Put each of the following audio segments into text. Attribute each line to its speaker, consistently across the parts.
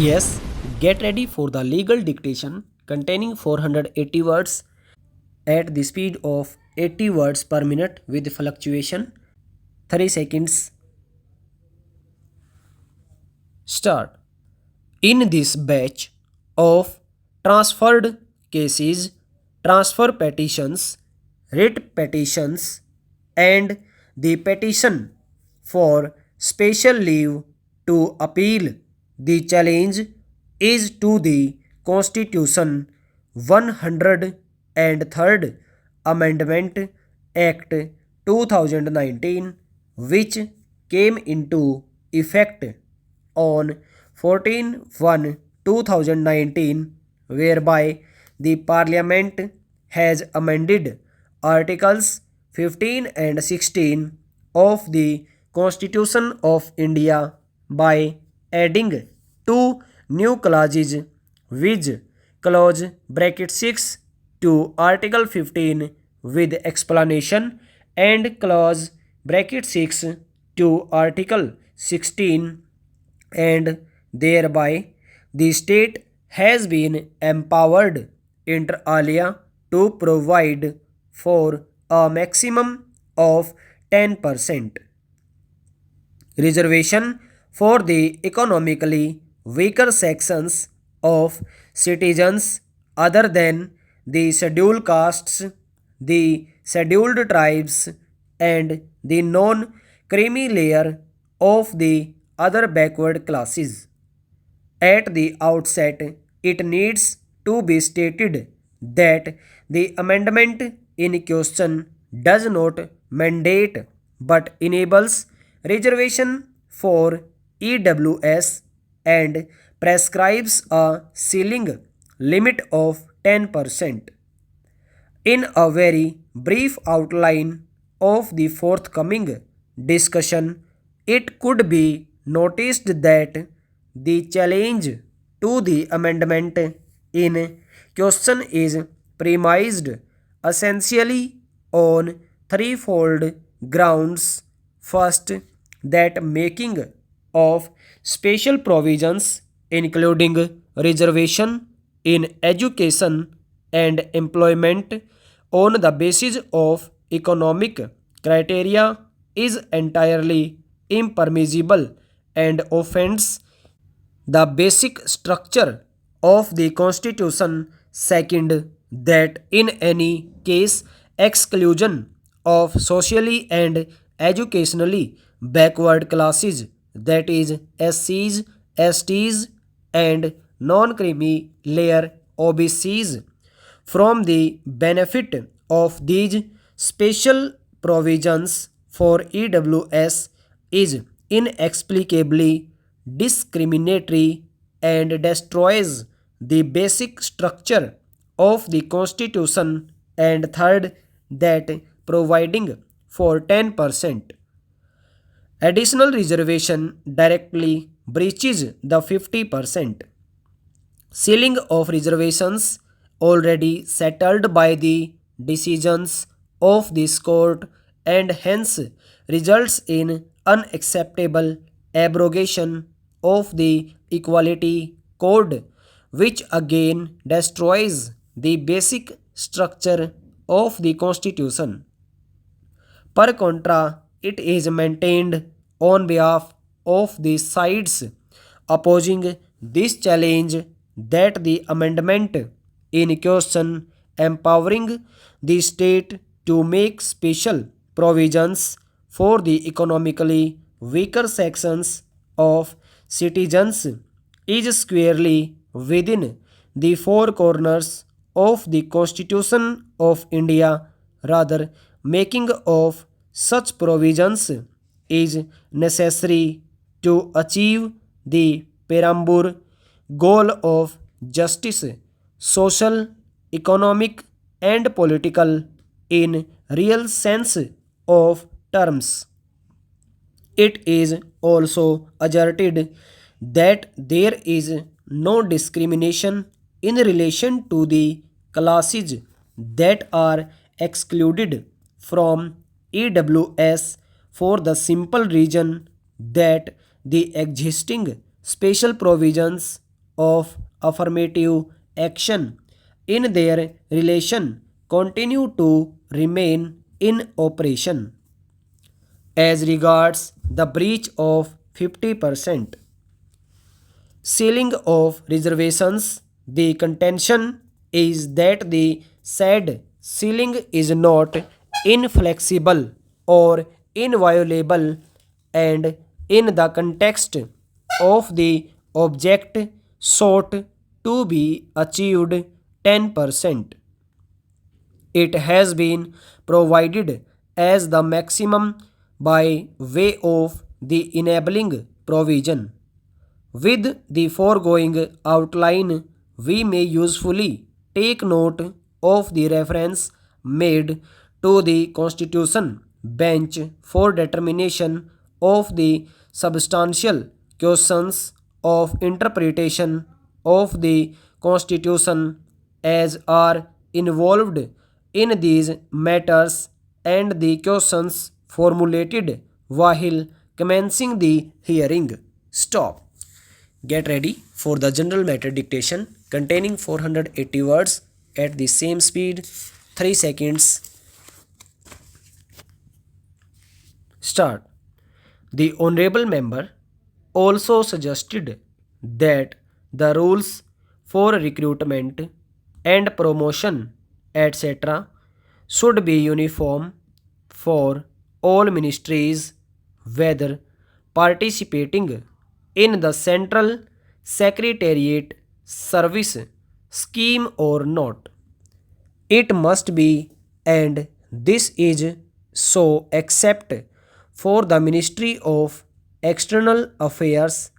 Speaker 1: Yes, get ready for the legal dictation containing 480 words at the speed of 80 words per minute with fluctuation. 30 seconds. Start. In this batch of transferred cases, transfer petitions, writ petitions, and the petition for special leave to appeal, the challenge is to the Constitution 103rd Amendment Act 2019, which came into effect on 14/1/2019, whereby the Parliament has amended Articles 15 and 16 of the Constitution of India by adding two new clauses, which clause bracket 6 to Article 15 with explanation, and clause bracket 6 to Article 16, and thereby the state has been empowered inter alia to provide for a maximum of 10% reservation for the economically weaker sections of citizens other than the scheduled castes, the scheduled tribes, and the non creamy layer of the other backward classes. At the outset, it needs to be stated that the amendment in question does not mandate but enables reservation for EWS and prescribes a ceiling limit of 10%. In a very brief outline of the forthcoming discussion, it could be noticed that the challenge to the amendment in question is premised essentially on threefold grounds. First, that making of special provisions, including reservation in education and employment on the basis of economic criteria is entirely impermissible and offends the basic structure of the Constitution. Second, that in any case, exclusion of socially and educationally backward classes, that is, SCs, STs, and non creamy layer OBCs, from the benefit of these special provisions for EWS is inexplicably discriminatory and destroys the basic structure of the Constitution. And third, that providing for 10% additional reservation directly breaches the 50% ceiling of reservations already settled by the decisions of this court, and hence results in unacceptable abrogation of the Equality Code, which again destroys the basic structure of the Constitution. Per contra, it is maintained on behalf of the sides opposing this challenge that the amendment in question, empowering the state to make special provisions for the economically weaker sections of citizens, is squarely within the four corners of the Constitution of India. Rather, making of such provisions is necessary to achieve the perambur goal of justice, social, economic, and political in real sense of terms. It is also asserted that there is no discrimination in relation to the classes that are excluded from EWS for the simple reason that the existing special provisions of affirmative action in their relation continue to remain in operation. As regards the breach of 50% ceiling of reservations, the contention is that the said ceiling is not inflexible or inviolable, and in the context of the object sought to be achieved 10%. It has been provided as the maximum by way of the enabling provision. With the foregoing outline, we may usefully take note of the reference made to the Constitution bench for determination of the substantial questions of interpretation of the Constitution as are involved in these matters, and the questions formulated while commencing the hearing. Stop. Get ready for the general matter dictation containing 480 words at the same speed. 3 seconds. Start. The honorable member also suggested that the rules for recruitment and promotion, etc., should be uniform for all ministries, whether participating in the Central Secretariat Service scheme or not. It must be, and this is so except for the Ministry of External Affairs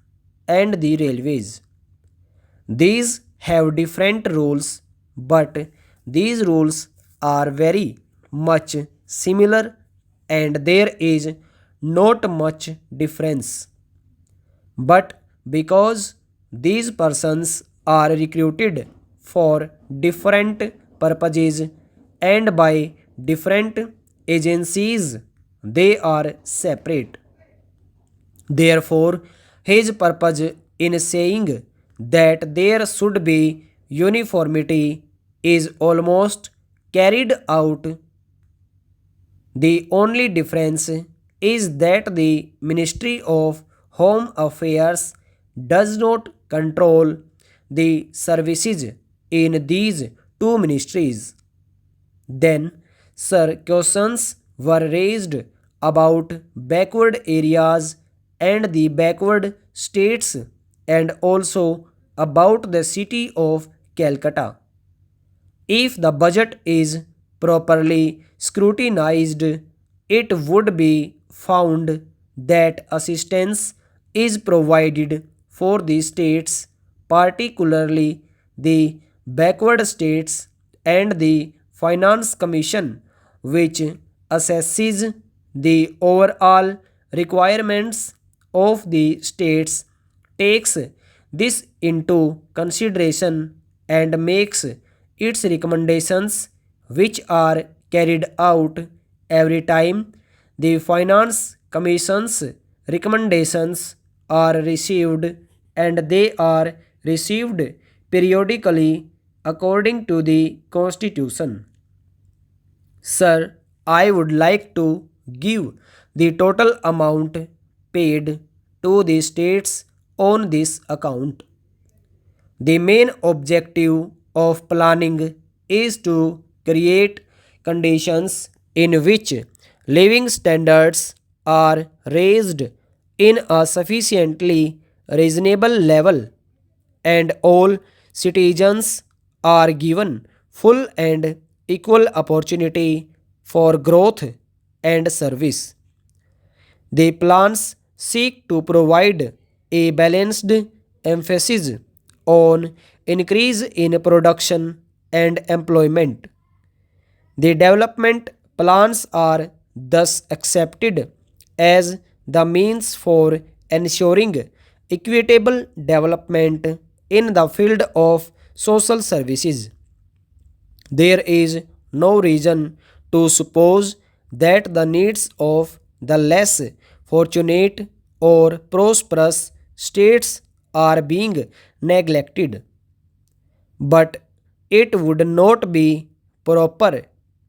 Speaker 1: and the Railways. These have different rules, but these rules are very much similar and there is not much difference. But because these persons are recruited for different purposes and by different agencies, they are separate. Therefore, his purpose in saying that there should be uniformity is almost carried out. The only difference is that the Ministry of Home Affairs does not control the services in these two ministries. Then, sir, questions were raised about backward areas and the backward states, and also about the city of Calcutta. If the budget is properly scrutinized, it would be found that assistance is provided for the states, particularly the backward states, and the Finance Commission, which assesses the overall requirements of the states, takes this into consideration and makes its recommendations, which are carried out every time the Finance Commission's recommendations are received, and they are received periodically according to the Constitution. Sir, I would like to give the total amount paid to the states on this account. The main objective of planning is to create conditions in which living standards are raised in a sufficiently reasonable level, and all citizens are given full and equal opportunity for growth and service. The plans seek to provide a balanced emphasis on increase in production and employment. The development plans are thus accepted as the means for ensuring equitable development in the field of social services. There is no reason to suppose that the needs of the less fortunate or prosperous states are being neglected. But it would not be proper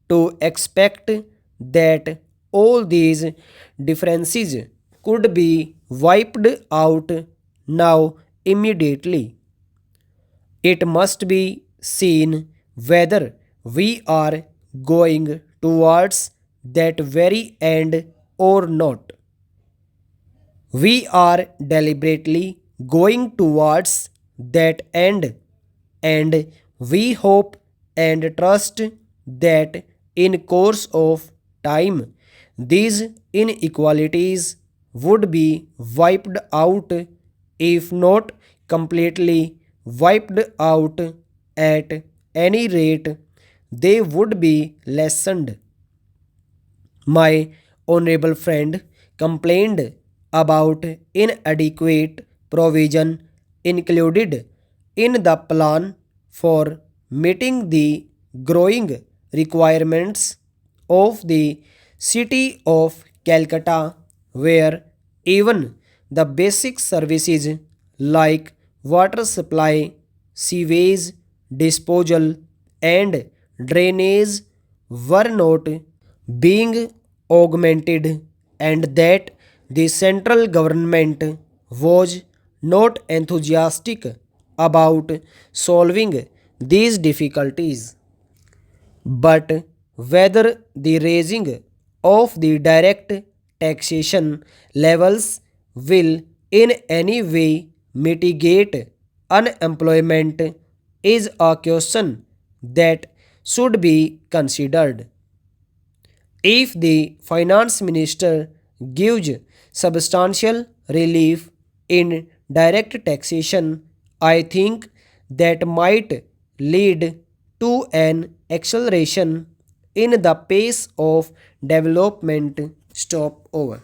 Speaker 1: to expect that all these differences could be wiped out now immediately. It must be seen whether we are going towards that very end or not. We are deliberately going towards that end, and we hope and trust that in course of time these inequalities would be wiped out, if not completely wiped out, at any rate they would be lessened. My honorable friend complained about inadequate provision included in the plan for meeting the growing requirements of the city of Calcutta, where even the basic services like water supply, sewage disposal, and drainage were not being augmented, and that the central government was not enthusiastic about solving these difficulties. But whether the raising of the direct taxation levels will in any way mitigate unemployment is a question that should be considered. If the finance minister gives substantial relief in direct taxation, I think that might lead to an acceleration in the pace of development. Stop over.